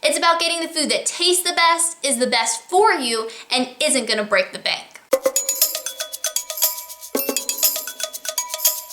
It's about getting the food that tastes the best, is the best for you, and isn't gonna break the bank.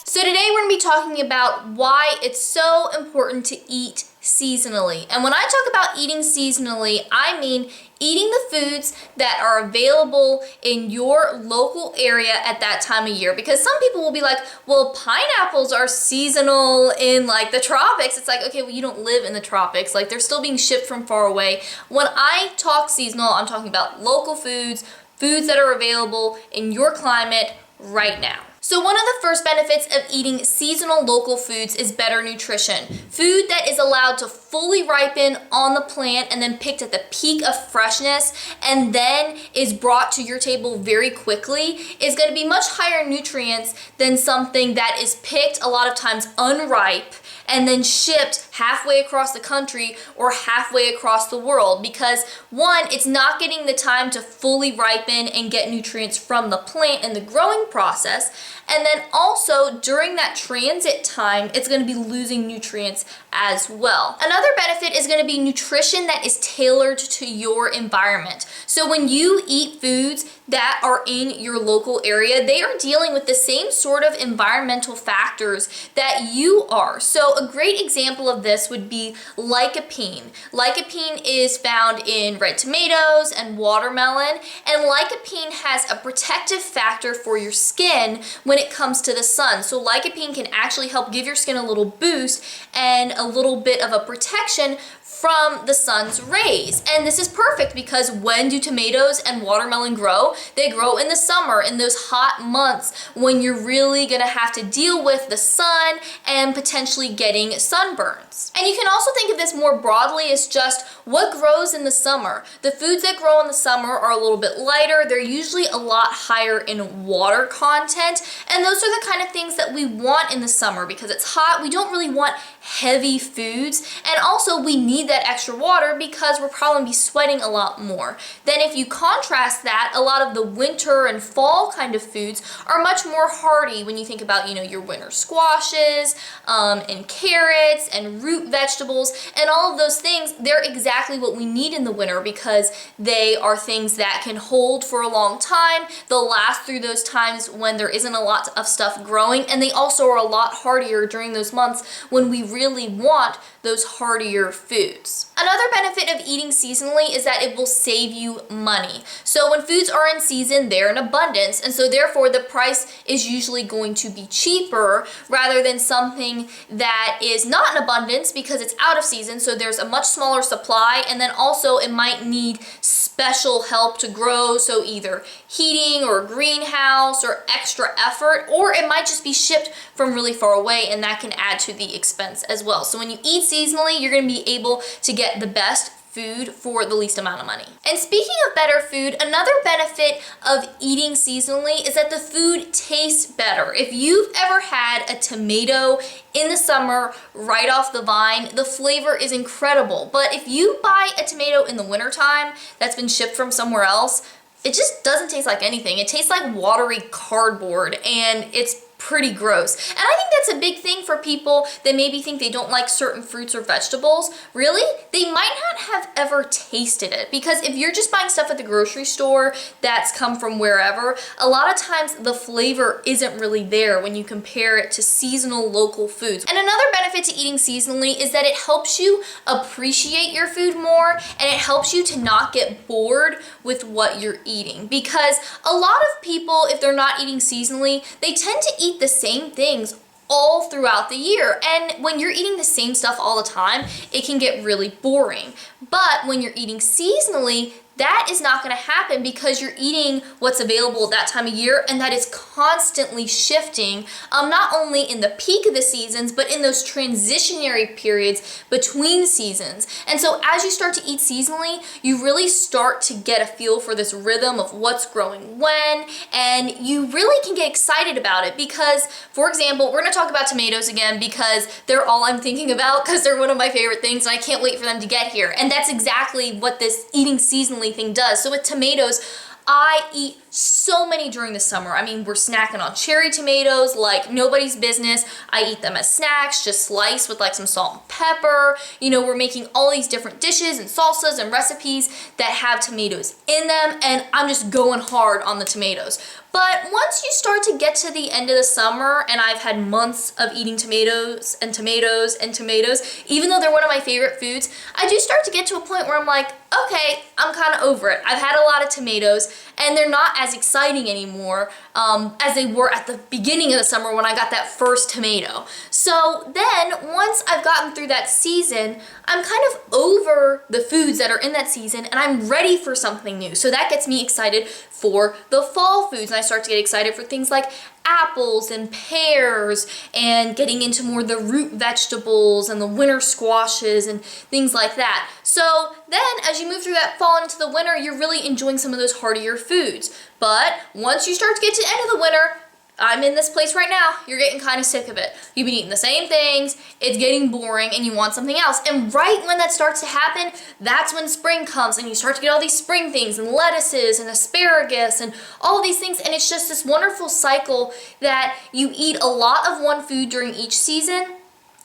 So today we're gonna be talking about why it's so important to eat seasonally. And when I talk about eating seasonally, I mean eating the foods that are available in your local area at that time of year. Because some people will be like, well, pineapples are seasonal in like the tropics. It's like, okay, well, you don't live in the tropics. Like, they're still being shipped from far away. When I talk seasonal, I'm talking about local foods, foods that are available in your climate right now. So one of the first benefits of eating seasonal local foods is better nutrition. Food that is allowed to fully ripen on the plant and then picked at the peak of freshness and then is brought to your table very quickly is going to be much higher nutrients than something that is picked a lot of times unripe and then shipped halfway across the country or halfway across the world, because one, it's not getting the time to fully ripen and get nutrients from the plant in the growing process, and then also during that transit time, it's going to be losing nutrients as well. Another benefit is going to be nutrition that is tailored to your environment. So when you eat foods that are in your local area, they are dealing with the same sort of environmental factors that you are. So a great example of this would be lycopene. Lycopene is found in red tomatoes and watermelon, and lycopene has a protective factor for your skin when it comes to the sun. So lycopene can actually help give your skin a little boost and a little bit of a protection from the sun's rays. And this is perfect because when do tomatoes and watermelon grow? They grow in the summer, in those hot months when you're really gonna have to deal with the sun and potentially getting sunburns. And you can also think of this more broadly as just what grows in the summer. The foods that grow in the summer are a little bit lighter. They're usually a lot higher in water content, and those are the kind of things that we want in the summer because it's hot. We don't really want heavy foods, and also we need that extra water because we're probably gonna be sweating a lot more. Then if you contrast that, a lot of the winter and fall kind of foods are much more hearty when you think about, your winter squashes and carrots and root vegetables and all of those things. They're exactly what we need in the winter because they are things that can hold for a long time. They'll last through those times when there isn't a lot of stuff growing, and they also are a lot heartier during those months when we really want those heartier foods. Another benefit of eating seasonally is that it will save you money. So when foods are in season, they're in abundance, and so therefore the price is usually going to be cheaper rather than something that is not in abundance because it's out of season, so there's a much smaller supply, and then also it might need special help to grow, so either heating or greenhouse or extra effort, or it might just be shipped from really far away, and that can add to the expense as well. So when you eat seasonally, you're going to be able to get the best food for the least amount of money. And speaking of better food, another benefit of eating seasonally is that the food tastes better. If you've ever had a tomato in the summer right off the vine, the flavor is incredible. But if you buy a tomato in the wintertime that's been shipped from somewhere else, it just doesn't taste like anything. It tastes like watery cardboard, and it's pretty gross. And I think that's a big thing for people that maybe think they don't like certain fruits or vegetables. Really, they might not have ever tasted it, because if you're just buying stuff at the grocery store that's come from wherever, a lot of times the flavor isn't really there when you compare it to seasonal local foods. And another benefit to eating seasonally is that it helps you appreciate your food more, and it helps you to not get bored with what you're eating, because a lot of people, if they're not eating seasonally, they tend to eat the same things all throughout the year. And when you're eating the same stuff all the time, it can get really boring. But when you're eating seasonally, that is not going to happen because you're eating what's available at that time of year, and that is constantly shifting, not only in the peak of the seasons, but in those transitionary periods between seasons. And so as you start to eat seasonally, you really start to get a feel for this rhythm of what's growing when, and you really can get excited about it because, for example, we're going to talk about tomatoes again because they're all I'm thinking about because they're one of my favorite things, and I can't wait for them to get here. And that's exactly what this eating seasonally thing does. So with tomatoes, I eat so many during the summer. I mean, we're snacking on cherry tomatoes like nobody's business. I eat them as snacks, just sliced with like some salt and pepper. You know, we're making all these different dishes and salsas and recipes that have tomatoes in them, and I'm just going hard on the tomatoes. But once you start to get to the end of the summer, and I've had months of eating tomatoes and tomatoes and tomatoes, even though they're one of my favorite foods, I do start to get to a point where I'm like, okay, I'm kind of over it. I've had a lot of tomatoes, and they're not as exciting anymore as they were at the beginning of the summer when I got that first tomato. So then, once I've gotten through that season, I'm kind of over the foods that are in that season, and I'm ready for something new. So that gets me excited for the fall foods, and I start to get excited for things like apples and pears, and getting into more the root vegetables and the winter squashes and things like that. So then as you move through that fall into the winter, you're really enjoying some of those heartier foods. But once you start to get to the end of the winter, I'm in this place right now, you're getting kind of sick of it. You've been eating the same things, it's getting boring, and you want something else. And right when that starts to happen, that's when spring comes, and you start to get all these spring things, and lettuces, and asparagus, and all these things, and it's just this wonderful cycle that you eat a lot of one food during each season,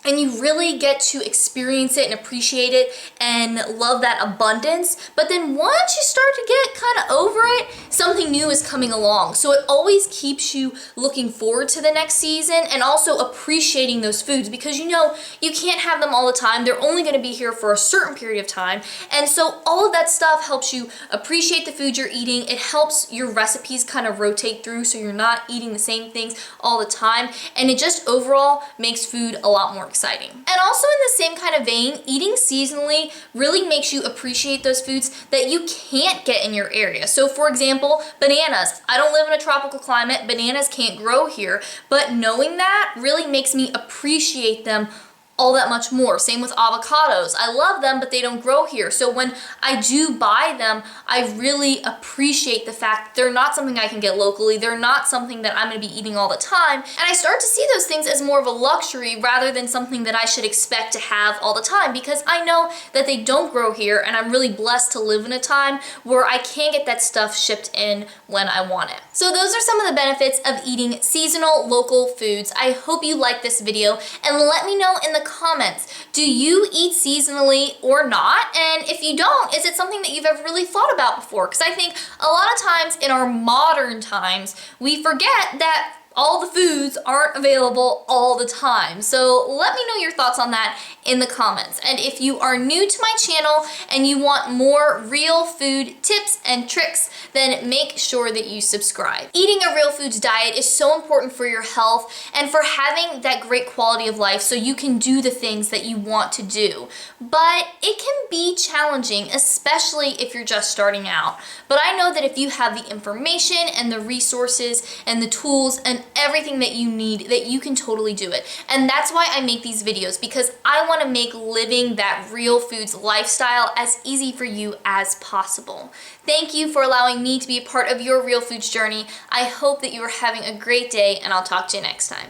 and you really get to experience it and appreciate it and love that abundance. But then once you start to get kind of over it, something new is coming along. So it always keeps you looking forward to the next season and also appreciating those foods, because you know you can't have them all the time. They're only going to be here for a certain period of time. And so all of that stuff helps you appreciate the food you're eating. It helps your recipes kind of rotate through so you're not eating the same things all the time. And it just overall makes food a lot more exciting. And also in the same kind of vein, eating seasonally really makes you appreciate those foods that you can't get in your area. So for example, bananas. I don't live in a tropical climate. Bananas can't grow here, but knowing that really makes me appreciate them all that much more. Same with avocados. I love them, but they don't grow here. So when I do buy them, I really appreciate the fact they're not something I can get locally. They're not something that I'm gonna be eating all the time. And I start to see those things as more of a luxury rather than something that I should expect to have all the time, because I know that they don't grow here, and I'm really blessed to live in a time where I can get that stuff shipped in when I want it. So those are some of the benefits of eating seasonal local foods. I hope you liked this video, and let me know in the comments, do you eat seasonally or not? And if you don't, is it something that you've ever really thought about before? Because I think a lot of times in our modern times, we forget that all the foods aren't available all the time. So let me know your thoughts on that in the comments. And if you are new to my channel and you want more real food tips and tricks, then make sure that you subscribe. Eating a real foods diet is so important for your health and for having that great quality of life so you can do the things that you want to do. But it can be challenging, especially if you're just starting out. But I know that if you have the information and the resources and the tools and everything that you need, that you can totally do it. And that's why I make these videos, because I want to make living that real foods lifestyle as easy for you as possible. Thank you for allowing me to be a part of your real foods journey. I hope that you are having a great day, and I'll talk to you next time.